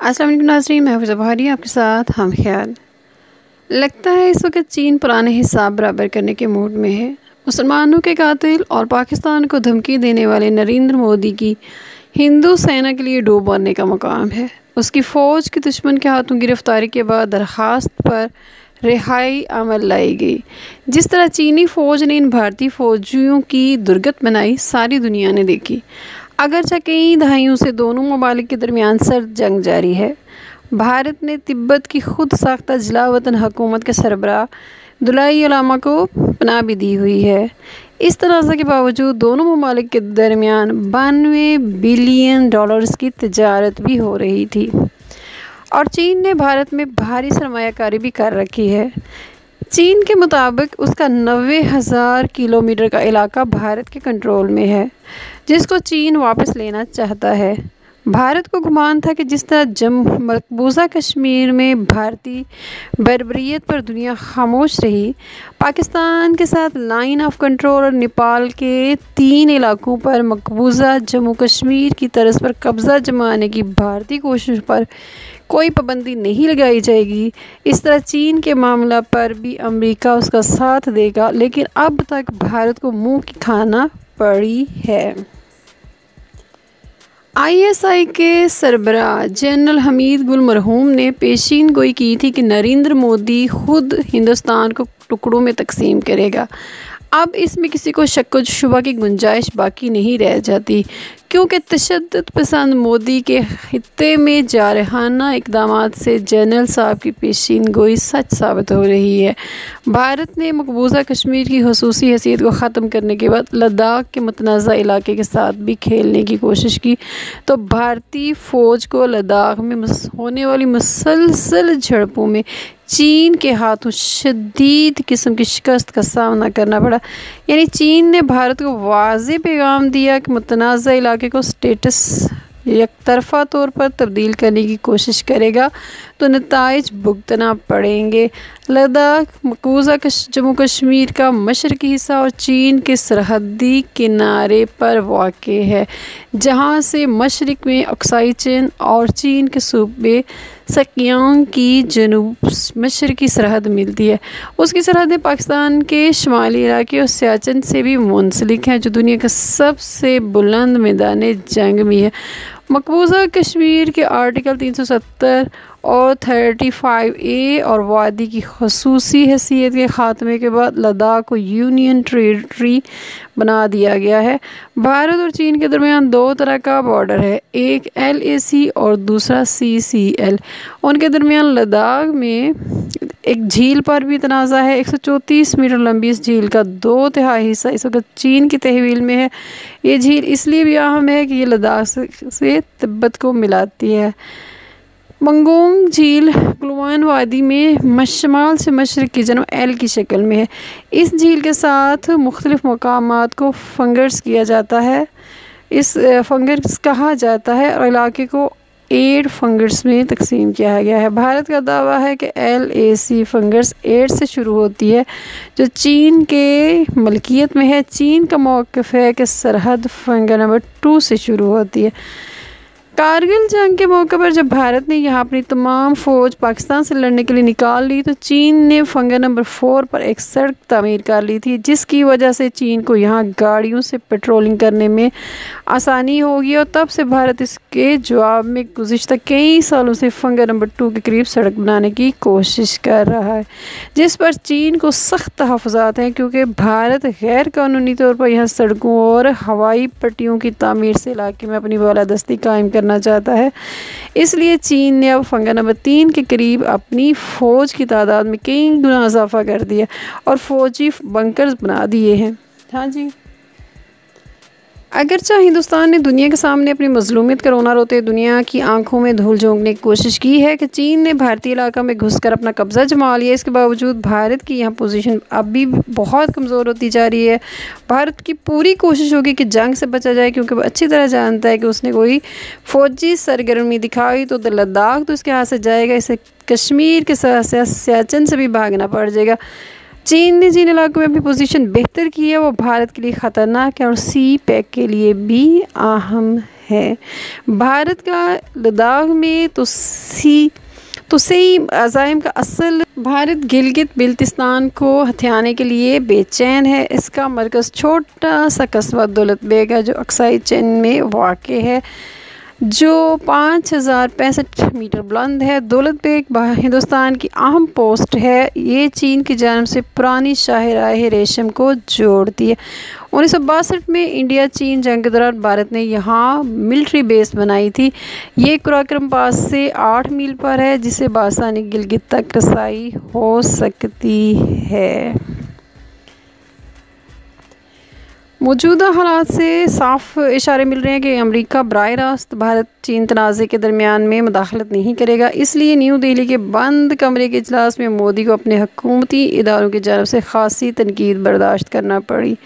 अस्सलाम वालेकुम नाज़रीन, मैं हफ़ीज़ा बहारी आपके साथ हम ख्याल। लगता है इस वक्त चीन पुराने हिसाब बराबर करने के मूड में है। मुसलमानों के कातिल और पाकिस्तान को धमकी देने वाले नरेंद्र मोदी की हिंदू सेना के लिए डूब मरने का मुकाम है। उसकी फ़ौज की दुश्मन के हाथों गिरफ्तारी के बाद दरख्वास्त पर रिहाई अमल लाई गई। जिस तरह चीनी फ़ौज ने इन भारतीय फ़ौजियों की दुर्गत बनाई, सारी दुनिया ने देखी। अगरचे कई दहाइयों से दोनों ममालिक के दरमियान सर्द जंग जारी है। भारत ने तिब्बत की खुद साख्ता जलावतन हुकूमत के सरबराह दलाई लामा को पनाह भी दी हुई है। इस तनाज़ा के बावजूद दोनों ममालिक के दरमियान 92 बिलियन डॉलर्स की तजारत भी हो रही थी और चीन ने भारत में भारी सरमायाकारी भी कर रखी है। चीन के मुताबिक उसका 90,000 किलोमीटर का इलाका भारत के कंट्रोल में है, जिसको चीन वापस लेना चाहता है। भारत को गुमान था कि जिस तरह मकबूजा कश्मीर में भारतीय बर्बरियत पर दुनिया खामोश रही, पाकिस्तान के साथ लाइन ऑफ कंट्रोल और नेपाल के 3 इलाकों पर मकबूजा जम्मू कश्मीर की तर्ज पर कब्ज़ा जमाने की भारतीय कोशिश पर कोई पाबंदी नहीं लगाई जाएगी। इस तरह चीन के मामला पर भी अमेरिका उसका साथ देगा, लेकिन अब तक भारत को मुंह की खाना पड़ी है। ISI के सरबराह जनरल हमीद गुल मरहूम ने पेशीन गोई की थी कि नरेंद्र मोदी खुद हिंदुस्तान को टुकड़ों में तकसीम करेगा। अब इसमें किसी को शक व शुबा की गुंजाइश बाकी नहीं रह जाती, क्योंकि तशद्दुद पसंद मोदी के खित्ते में जारहाना इक़दाम से जनरल साहब की पेशीन गोई सच साबित हो रही है। भारत ने मकबूजा कश्मीर की ख़ुसूसी हैसियत को ख़त्म करने के बाद लद्दाख के मुतनाज़ा इलाके के साथ भी खेलने की कोशिश की, तो भारतीय फ़ौज को लद्दाख में होने वाली मुसलसल झड़पों में चीन के हाथों शदीद किस्म की शिकस्त का सामना करना पड़ा। यानी चीन ने भारत को वाज़ेह पैगाम दिया कि मुतनाज़ा इलाके को स्टेटस एकतरफ़ा तौर पर तब्दील करने की कोशिश करेगा तो नताइज भुगतना पड़ेंगे। लद्दाख मकबूजा जम्मू कश्मीर का मशरक़ी हिस्सा और चीन के सरहदी किनारे पर वाक़े है, जहाँ से मशरक़ में अक्साई चीन और चीन के सूबे सकियांग की जनूब मशरक़ी सरहद मिलती है। उसकी सरहदें पाकिस्तान के शुमाली इलाके और सियाचिन से भी मुंसलिक हैं, जो दुनिया का सबसे बुलंद मैदान जंग भी है। मकबूजा कश्मीर के आर्टिकल 370 और 35A और वादी की ख़ुसूसी हैसियत के ख़ात्मे के बाद लद्दाख को यूनियन टेरिटरी बना दिया गया है। भारत और चीन के दरमियान 2 तरह का बॉर्डर है, एक LAC और दूसरा CCL। उनके दरमियान लद्दाख में एक झील पर भी तनाज़ा है। 134 मीटर लंबी इस झील का 2/3 हिस्सा इस वक्त चीन की तहवील में है। ये झील इसलिए भी अहम है कि ये लद्दाख से तिब्बत को मिलाती है। मंगोंग झील गलवान वादी में शमाल से मशरक़ की जानब L की शक्ल में है। इस झील के साथ मुख्तलिफ़ मकामात को फंगर्स किया जाता है, इस फंगर्स कहा जाता है और इलाके को 8 फंगर्स में तकसीम किया गया है। भारत का दावा है कि LAC फंगर्स 8 से शुरू होती है, जो चीन के मलकियत में है। चीन का मौक़िफ़ है कि सरहद फंगर नंबर 2 से शुरू होती है। कारगिल जंग के मौके पर जब भारत ने यहाँ अपनी तमाम फ़ौज पाकिस्तान से लड़ने के लिए निकाल ली, तो चीन ने फंगर नंबर 4 पर एक सड़क तामीर कर ली थी, जिसकी वजह से चीन को यहाँ गाड़ियों से पेट्रोलिंग करने में आसानी होगी और तब से भारत इसके जवाब में गुज़िश्ता कई सालों से फंगर नंबर 2 के करीब सड़क बनाने की कोशिश कर रहा है, जिस पर चीन को सख्त तहफ़्फ़ुज़ात हैं, क्योंकि भारत गैर कानूनी तौर पर यहाँ सड़कों और हवाई पट्टियों की तामीर से इलाके में अपनी बालादस्ती कायम करना चाहता है। इसलिए चीन ने अब फंगर नंबर 3 के करीब अपनी फ़ौज की तादाद में कई गुना इजाफा कर दिया और फ़ौजी बंकर्स बना दिए हैं। हाँ जी, अगरचे हिंदुस्तान ने दुनिया के सामने अपनी मज़लूमियत का रोना रोते दुनिया की आंखों में धूल झोंकने की कोशिश की है कि चीन ने भारतीय इलाका में घुसकर अपना कब्ज़ा जमा लिया, इसके बावजूद भारत की यहाँ पोजीशन अब भी बहुत कमज़ोर होती जा रही है। भारत की पूरी कोशिश होगी कि जंग से बचा जाए, क्योंकि वह अच्छी तरह जानता है कि उसने कोई फ़ौजी सरगर्मी दिखाई तो लद्दाख तो इसके हाथ से जाएगा, इसे कश्मीर के साथ साथ सियाचिन से भी भागना पड़ जाएगा। चीन ने जिन इलाकों में अपनी पोजीशन बेहतर की है वो भारत के लिए ख़तरनाक है और सी पैक के लिए भी अहम है। भारत का लद्दाख में तोसेई अज़ाइम का असल भारत गिलगित बिल्तिस्तान को हथियाने के लिए बेचैन है। इसका मरकज़ छोटा सा कस्बा दौलत बेग है जो अक्साई चीन में वाक़ है, जो 5065 मीटर बुलंद है। दौलत बेग हिंदुस्तान की अहम पोस्ट है। ये चीन की जानिब से पुरानी शाहराह रेशम को जोड़ती है। 1962 में इंडिया चीन जंग के दौरान भारत ने यहाँ मिलिट्री बेस बनाई थी। ये कराकोरम पास से 8 मील पर है, जिसे बासानी गिलगित तक रसाई हो सकती है। मौजूदा हालात से साफ इशारे मिल रहे हैं कि अमेरिका बराह रास्त भारत चीन तनाज़े के दरमियान में मुदाखलत नहीं करेगा। इसलिए न्यू दिल्ली के बंद कमरे के इजलास में मोदी को अपने हुकूमती इदारों की जानिब से ख़ासी तनकीद बर्दाश्त करना पड़ी।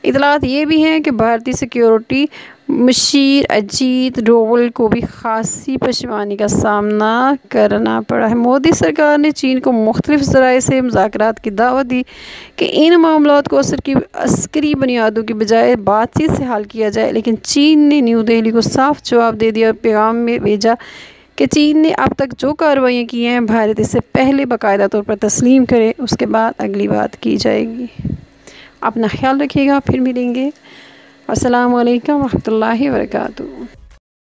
इतलात ये भी हैं कि भारतीय सिक्योरिटी मुशीर अजीत डोवल को भी खासी पशेमानी का सामना करना पड़ा है। मोदी सरकार ने चीन को मुख्तलिफ ज़राए से मुज़ाकरात की दावत दी कि इन मामलात को अस्करी बुनियादों की बजाय बातचीत से हल किया जाए, लेकिन चीन ने न्यू दिल्ली को साफ जवाब दे दिया और पैगाम में भेजा कि चीन ने अब तक जो कार्रवाइयाँ की हैं भारत इससे पहले बाकायदा तौर पर तस्लीम करे, उसके बाद अगली बात की जाएगी। अपना ख्याल रखिएगा, फिर मिलेंगे। अस्सलामु अलैकुम रहमतुल्लाहि व बरकातुहू।